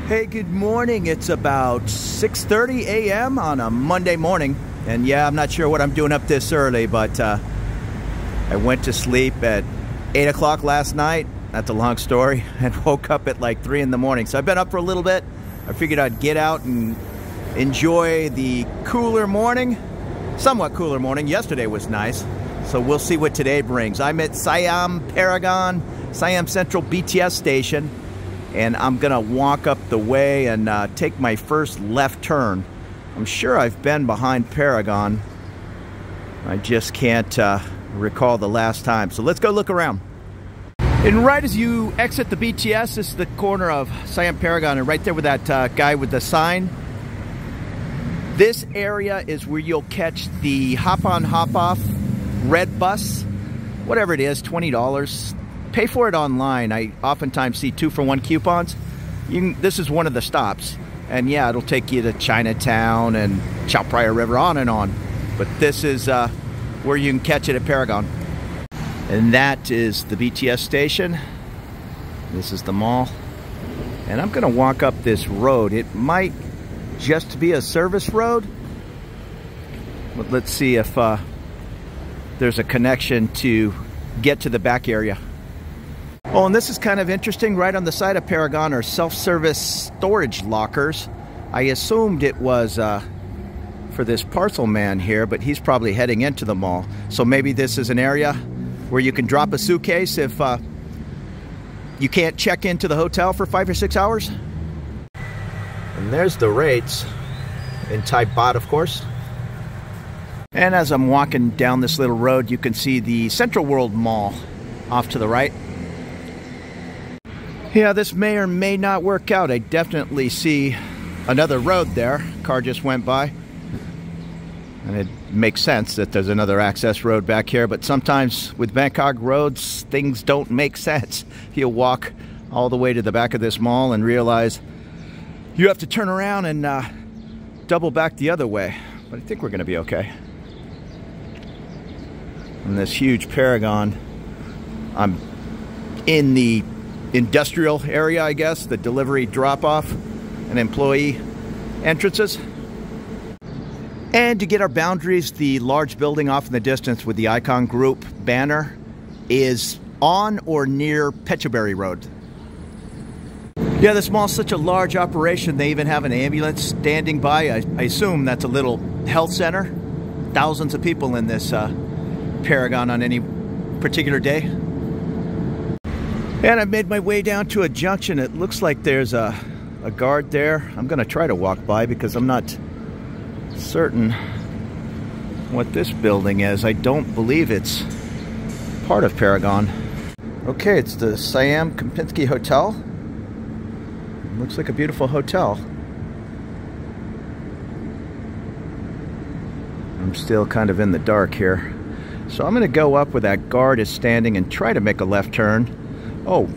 Hey, good morning. It's about 6:30 a.m. on a Monday morning. And yeah, I'm not sure what I'm doing up this early, but I went to sleep at 8 o'clock last night. That's a long story. And woke up at like 3 in the morning. So I've been up for a little bit. I figured I'd get out and enjoy the cooler morning. Somewhat cooler morning. Yesterday was nice. So we'll see what today brings. I'm at Siam Paragon, Siam Central BTS station. And I'm gonna walk up the way and take my first left turn. I'm sure I've been behind Paragon. I just can't recall the last time. So let's go look around. And right as you exit the BTS, this is the corner of Siam Paragon, and right there with that guy with the sign. This area is where you'll catch the hop-on, hop-off red bus. Whatever it is, $20. Pay for it online. I oftentimes see 2-for-1 coupons. This is one of the stops. And yeah, it'll take you to Chinatown and Chao Phraya River, on and on. But this is where you can catch it at Paragon. And that is the BTS station. This is the mall. And I'm gonna walk up this road. It might just be a service road. But let's see if there's a connection to get to the back area. Oh, and this is kind of interesting. Right on the side of Paragon are self-service storage lockers. I assumed it was for this parcel man here, but he's probably heading into the mall. So maybe this is an area where you can drop a suitcase if you can't check into the hotel for 5 or 6 hours. And there's the rates in Thai baht, of course. And as I'm walking down this little road, you can see the Central World Mall off to the right. Yeah, this may or may not work out. I definitely see another road there. Car just went by. And it makes sense that there's another access road back here. But sometimes with Bangkok roads, things don't make sense. You'll walk all the way to the back of this mall and realize you have to turn around and double back the other way. But I think we're going to be okay. And this huge Paragon, I'm in the industrial area, I guess, the delivery drop-off and employee entrances. And to get our boundaries, the large building off in the distance with the Icon Group banner is on or near Petchaberry Road. Yeah, this mall's such a large operation, they even have an ambulance standing by. I assume that's a little health center. Thousands of people in this Paragon on any particular day. And I've made my way down to a junction. It looks like there's a guard there. I'm gonna try to walk by because I'm not certain what this building is. I don't believe it's part of Paragon. Okay, it's the Siam Kempinski Hotel. Looks like a beautiful hotel. I'm still kind of in the dark here. So I'm gonna go up where that guard is standing and try to make a left turn. Oh,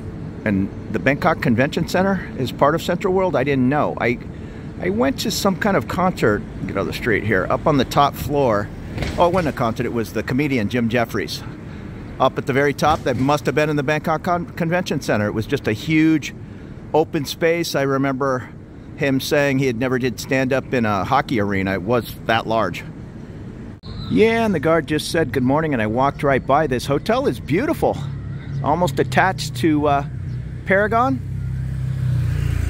and the Bangkok Convention Center is part of Central World? I didn't know. I went to some kind of concert, get on the street here, up on the top floor. Oh, it wasn't a concert, it was the comedian Jim Jeffries. Up at the very top, that must have been in the Bangkok Convention Center. It was just a huge open space. I remember him saying he had never did stand up in a hockey arena. It was that large. Yeah, and the guard just said good morning, and I walked right by. This hotel is beautiful. Almost attached to Paragon.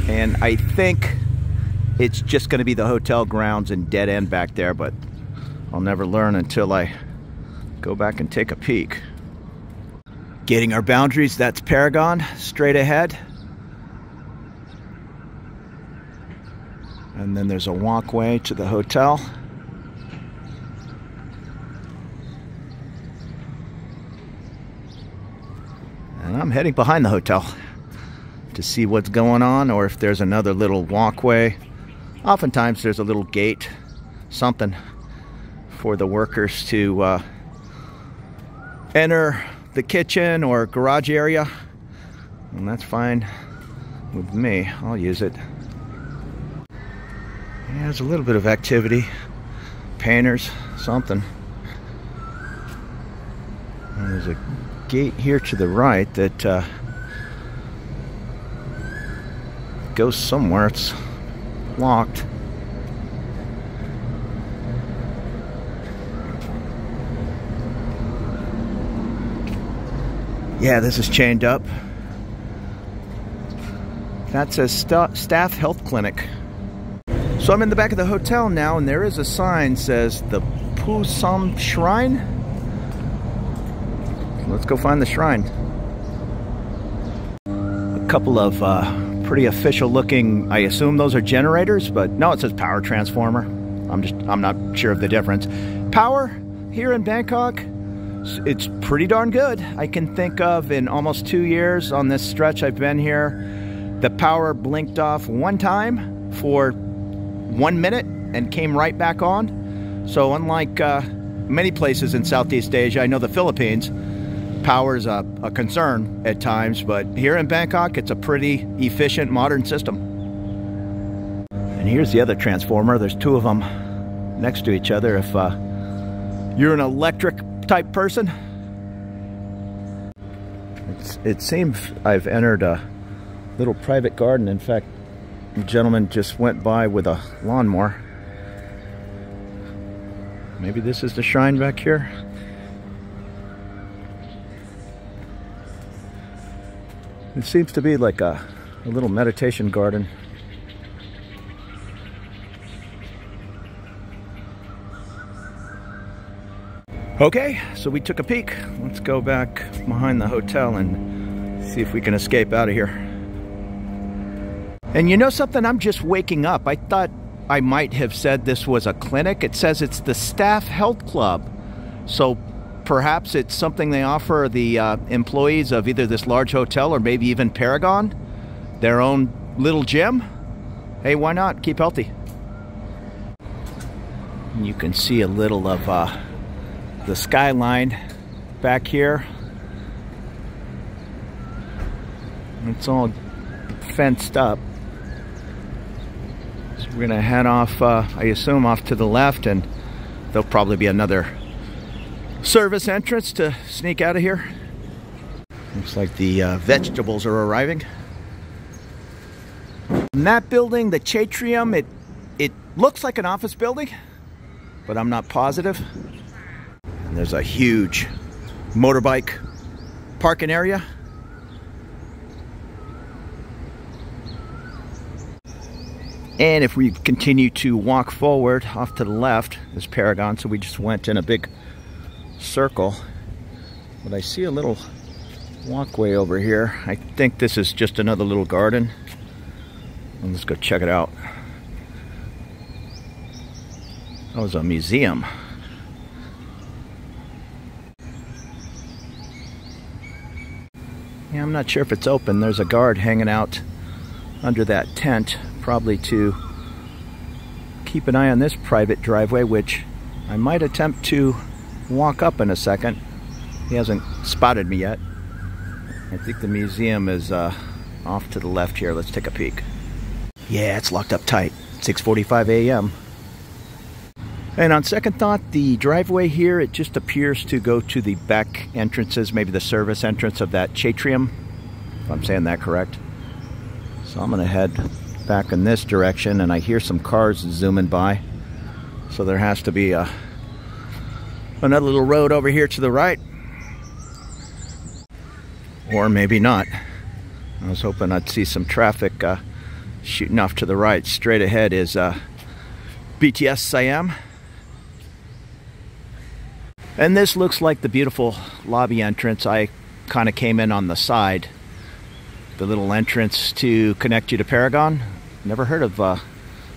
And I think it's just going to be the hotel grounds and dead end back there, but I'll never learn until I go back and take a peek. Getting our boundaries, that's Paragon, straight ahead. And then there's a walkway to the hotel. And I'm heading behind the hotel to see what's going on, or if there's another little walkway. Oftentimes there's a little gate, something for the workers to enter the kitchen or garage area. And that's fine with me. I'll use it. Yeah, there's a little bit of activity. Painters, something. And there's a gate here to the right that It goes somewhere. It's locked. Yeah, this is chained up. That says Staff Health Clinic. So I'm in the back of the hotel now, and there is a sign says the Pusam Shrine. Let's go find the shrine. A couple of pretty official looking, I assume those are generators, but no, it says power transformer. I'm not sure of the difference. Power here in Bangkok, it's pretty darn good. I can think of in almost 2 years on this stretch I've been here, the power blinked off one time for 1 minute and came right back on. So unlike many places in Southeast Asia, I know the Philippines, power is a concern at times, but here in Bangkok, it's a pretty efficient modern system. And here's the other transformer. There's 2 of them next to each other if you're an electric type person. It seems I've entered a little private garden. In fact, a gentleman just went by with a lawnmower. Maybe this is the shrine back here. It seems to be like a little meditation garden. Okay, so we took a peek. Let's go back behind the hotel and see if we can escape out of here. And you know something? I'm just waking up. I thought I might have said this was a clinic. It says it's the Staff Health Club. So perhaps it's something they offer the employees of either this large hotel or maybe even Paragon, their own little gym. Hey, why not? Keep healthy. And you can see a little of the skyline back here. It's all fenced up. So we're gonna head off, I assume, off to the left, and there'll probably be another service entrance to sneak out of here. Looks like the vegetables are arriving. In that building, the Chatrium, it looks like an office building, but I'm not positive. And there's a huge motorbike parking area. And if we continue to walk forward, off to the left is Paragon, so we just went in a big circle. But I see a little walkway over here. I think this is just another little garden. And let's go check it out. Oh, it's a museum. Yeah, I'm not sure if it's open. There's a guard hanging out under that tent, probably to keep an eye on this private driveway, which I might attempt to walk up in a second. He hasn't spotted me yet. I think the museum is off to the left here. Let's take a peek. Yeah, it's locked up tight. 6:45 a.m. And on second thought, the driveway here, it just appears to go to the back entrances, maybe the service entrance of that Chatrium, if I'm saying that correct. So I'm gonna head back in this direction, and I hear some cars zooming by. So there has to be another little road over here to the right. Or maybe not. I was hoping I'd see some traffic shooting off to the right. Straight ahead is BTS Siam. And this looks like the beautiful lobby entrance. I kind of came in on the side. The little entrance to connect you to Paragon. Never heard of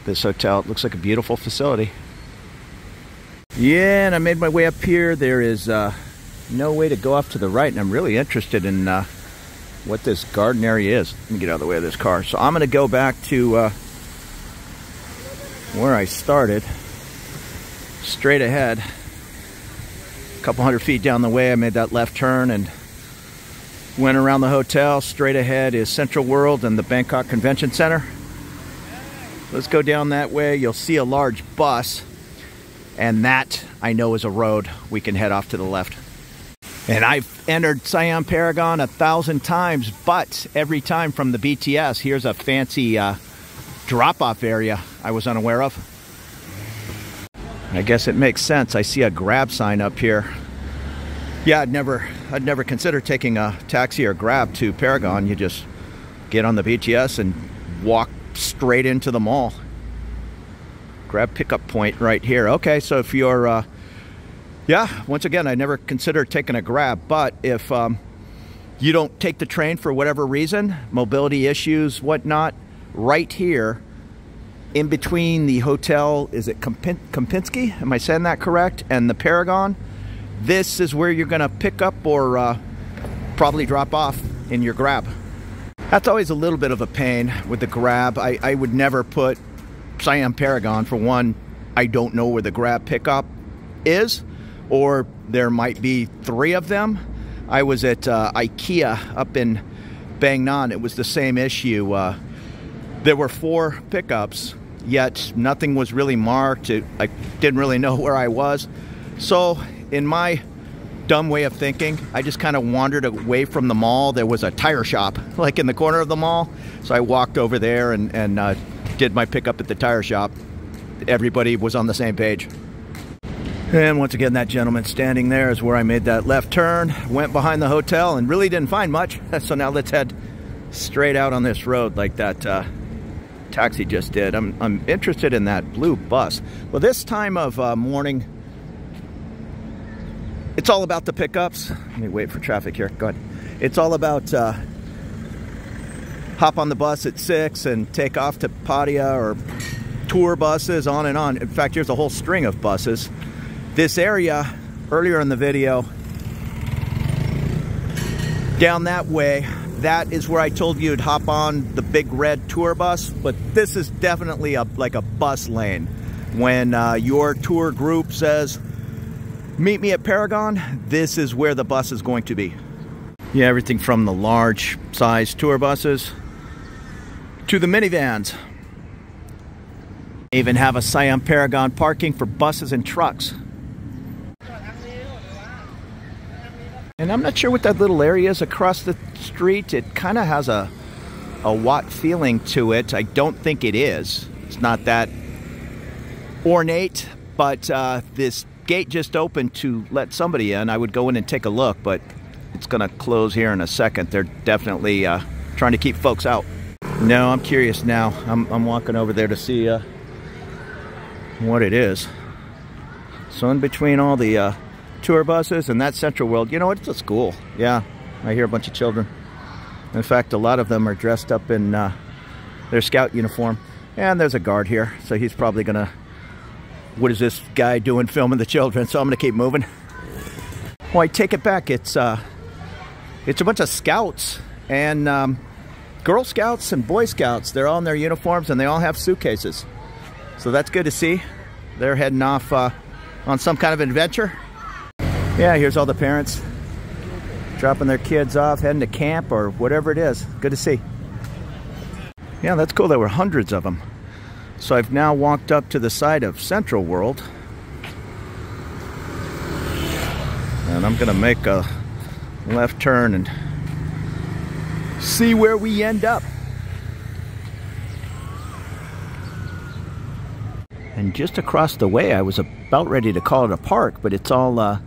this hotel. It looks like a beautiful facility. Yeah, and I made my way up here. There is no way to go off to the right, and I'm really interested in what this garden area is. Let me get out of the way of this car. So I'm going to go back to where I started. Straight ahead. A couple hundred feet down the way, I made that left turn and went around the hotel. Straight ahead is Central World and the Bangkok Convention Center. Let's go down that way. You'll see a large bus, and that I know is a road. We can head off to the left. And I've entered Siam Paragon 1,000 times, but every time from the BTS, here's a fancy drop-off area I was unaware of. I guess it makes sense. I see a Grab sign up here. Yeah, I'd never considered taking a taxi or Grab to Paragon. You just get on the BTS and walk straight into the mall. Grab pickup point right here. Okay, so if you're yeah, once again, I never considered taking a Grab, but if you don't take the train for whatever reason, mobility issues, whatnot, right here in between the hotel, is it Kempinski? Am I saying that correct? And the Paragon, this is where you're gonna pick up or probably drop off in your Grab. That's always a little bit of a pain with the Grab. I would never put Siam Paragon, for one, I don't know where the Grab pickup is, or there might be 3 of them. I was at IKEA up in Bang Nan. It was the same issue. There were 4 pickups, yet nothing was really marked. I didn't really know where I was. So in my dumb way of thinking, I just kind of wandered away from the mall. There was a tire shop like in the corner of the mall. So I walked over there and did my pickup at the tire shop. Everybody was on the same page. And once again, that gentleman standing there is where I made that left turn, went behind the hotel, and really didn't find much. So now let's head straight out on this road like that taxi just did. I'm interested in that blue bus. Well, this time of morning, it's all about the pickups. Let me wait for traffic here. Go ahead. It's all about hop on the bus at 6 and take off to Pattaya, or tour buses, on and on. In fact, here's a whole string of buses. This area, earlier in the video, down that way, that is where I told you to hop on the big red tour bus, but this is definitely like a bus lane. When your tour group says, meet me at Paragon, this is where the bus is going to be. Yeah, everything from the large size tour buses to the minivans. They even have a Siam Paragon parking for buses and trucks. And I'm not sure what that little area is across the street. It kind of has a Wat feeling to it. I don't think it is. It's not that ornate, but this gate just opened to let somebody in. I would go in and take a look, but it's gonna close here in a second. They're definitely trying to keep folks out. No, I'm curious now. I'm walking over there to see what it is. So in between all the tour buses and that Central World, you know what, it's a school. Yeah, I hear a bunch of children. In fact, a lot of them are dressed up in their scout uniform. And there's a guard here, so he's probably gonna, what is this guy doing filming the children? So I'm gonna keep moving. Well, I take it back. It's a bunch of scouts and Girl Scouts and Boy Scouts. They're all in their uniforms and they all have suitcases. So that's good to see. They're heading off on some kind of adventure. Yeah, here's all the parents dropping their kids off, heading to camp or whatever it is. Good to see. Yeah, that's cool. There were hundreds of them. So I've now walked up to the side of Central World. And I'm going to make a left turn and see where we end up. And just across the way, I was about ready to call it a park, but it's all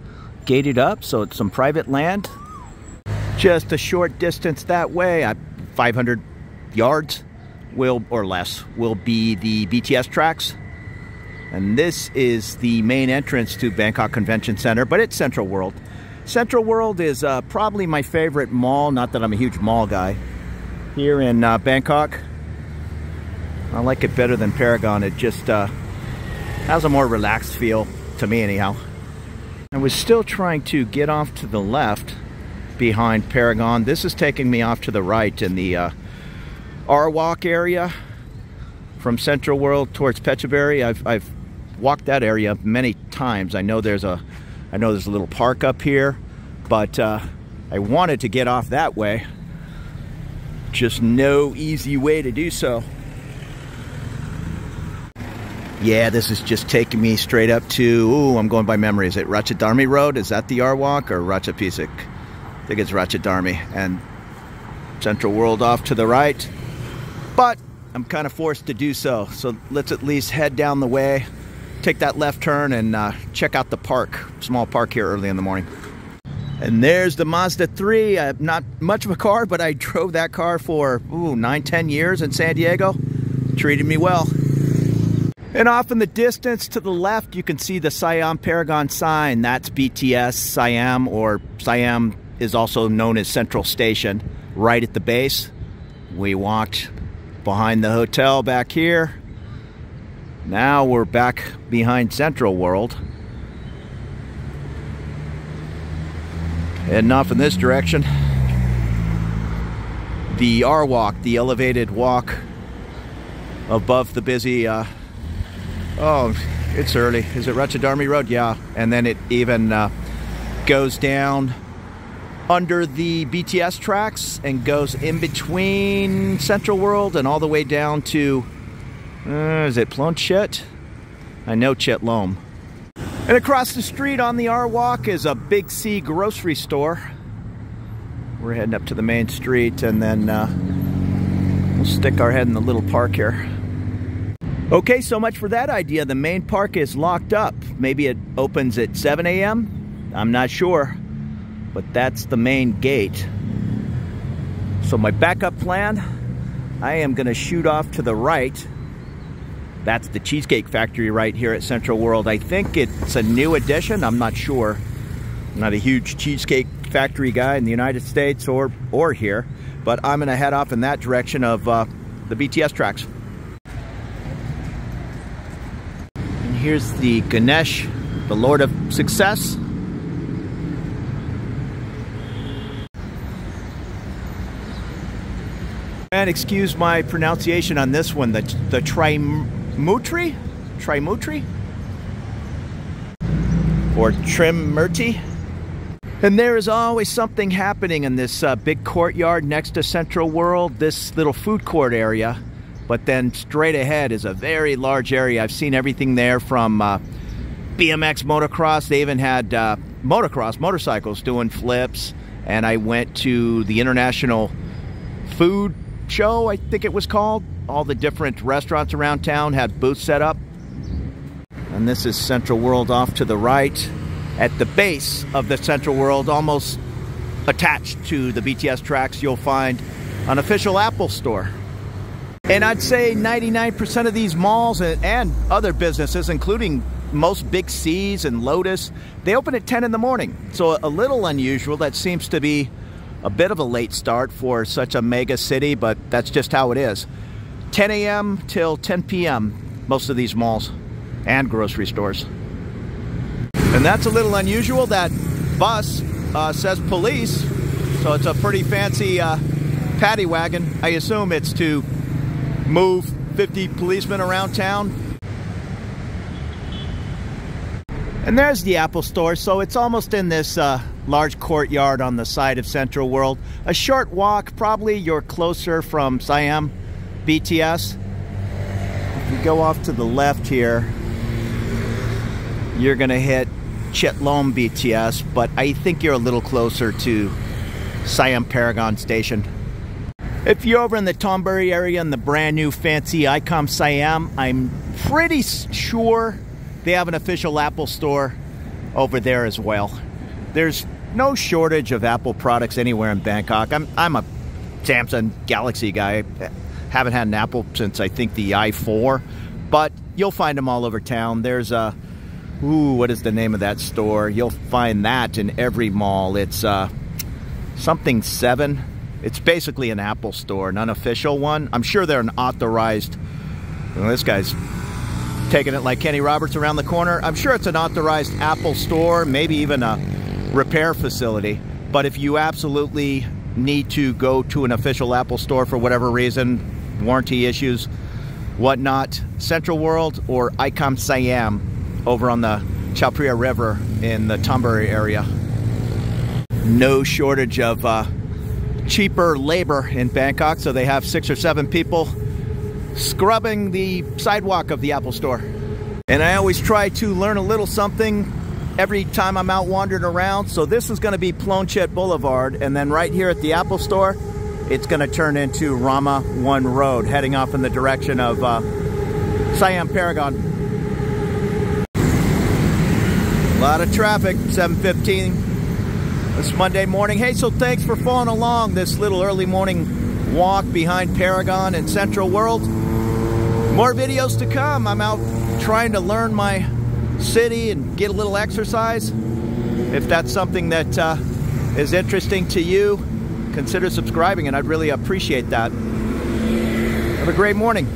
gated up, so it's some private land. Just a short distance that way, 500 yards or less, will be the BTS tracks. And this is the main entrance to Bangkok Convention Center, but it's Central World. Central World is probably my favorite mall, not that I'm a huge mall guy, here in Bangkok. I like it better than Paragon. It just has a more relaxed feel, to me anyhow. I was still trying to get off to the left behind Paragon. This is taking me off to the right in the Arwalk area from Central World towards Petchaberry. I've walked that area many times. I know there's a little park up here, but I wanted to get off that way. Just no easy way to do so. Yeah, this is just taking me straight up to, ooh, I'm going by memory. Is it Ratchadarmi Road? Is that the R-Walk or Ratchapisik? I think it's Ratchadarmi. And Central World off to the right. But I'm kind of forced to do so. So let's at least head down the way, take that left turn, and check out the park. Small park here early in the morning. And there's the Mazda 3. Not much of a car, but I drove that car for 9-10 years in San Diego. Treated me well. And off in the distance to the left, you can see the Siam Paragon sign. That's BTS Siam, or Siam is also known as Central Station, right at the base. We walked behind the hotel back here. Now we're back behind Central World. Heading off in this direction. The R-Walk, the elevated walk above the busy oh, it's early. Is it Ratchadarmi Road? Yeah. And then it even goes down under the BTS tracks and goes in between Central World and all the way down to, is it Plonchit? I know Chitlom. And across the street on the R-Walk is a Big C grocery store. We're heading up to the main street, and then we'll stick our head in the little park here. Okay, so much for that idea. The main park is locked up. Maybe it opens at 7 a.m. I'm not sure, but that's the main gate. So my backup plan, I am gonna shoot off to the right. That's the Cheesecake Factory right here at Central World. I think it's a new addition, I'm not sure. I'm not a huge Cheesecake Factory guy in the United States or here, but I'm gonna head off in that direction of the BTS tracks. Here's the Ganesh, the Lord of Success. And excuse my pronunciation on this one, the Trimurti? Trimurti? Or Trimurti? And there is always something happening in this big courtyard next to Central World, this little food court area. But then straight ahead is a very large area. I've seen everything there from BMX motocross. They even had motorcycles doing flips. And I went to the International Food Show, I think it was called. All the different restaurants around town had booths set up. And this is Central World off to the right. At the base of the Central World, almost attached to the BTS tracks, you'll find an official Apple store. And I'd say 99% of these malls and other businesses, including most Big C's and Lotus, they open at 10 in the morning. So a little unusual. That seems to be a bit of a late start for such a mega city, but that's just how it is. 10 a.m. till 10 p.m. most of these malls and grocery stores. And that's a little unusual. That bus says police, so it's a pretty fancy paddy wagon. I assume it's to move 50 policemen around town. And there's the Apple store. So it's almost in this large courtyard on the side of Central World. A short walk, probably you're closer from Siam BTS. If you go off to the left here, you're gonna hit Chitlom BTS, but I think you're a little closer to Siam Paragon Station. If you're over in the Thonburi area in the brand new fancy Icom Siam, I'm pretty sure they have an official Apple store over there as well. There's no shortage of Apple products anywhere in Bangkok. I'm a Samsung Galaxy guy. Haven't had an Apple since I think the i4, but you'll find them all over town. There's a, what is the name of that store? You'll find that in every mall. It's something 7. It's basically an Apple store, an unofficial one. I'm sure they're an authorized, well, this guy's taking it like Kenny Roberts around the corner. I'm sure it's an authorized Apple store, maybe even a repair facility. But if you absolutely need to go to an official Apple store for whatever reason, warranty issues, whatnot, Central World or Icom Siam over on the Chao Phraya River in the Thonburi area. No shortage of cheaper labor in Bangkok, so they have 6 or 7 people scrubbing the sidewalk of the Apple store. And I always try to learn a little something every time I'm out wandering around. So this is going to be Plonchit Boulevard, and then right here at the Apple Store, it's going to turn into Rama 1 Road, heading off in the direction of Siam Paragon. A lot of traffic, 7:15 this Monday morning. Hey, so thanks for following along this little early morning walk behind Paragon and Central World. More videos to come. I'm out trying to learn my city and get a little exercise. If that's something that is interesting to you, consider subscribing, and I'd really appreciate that. Have a great morning.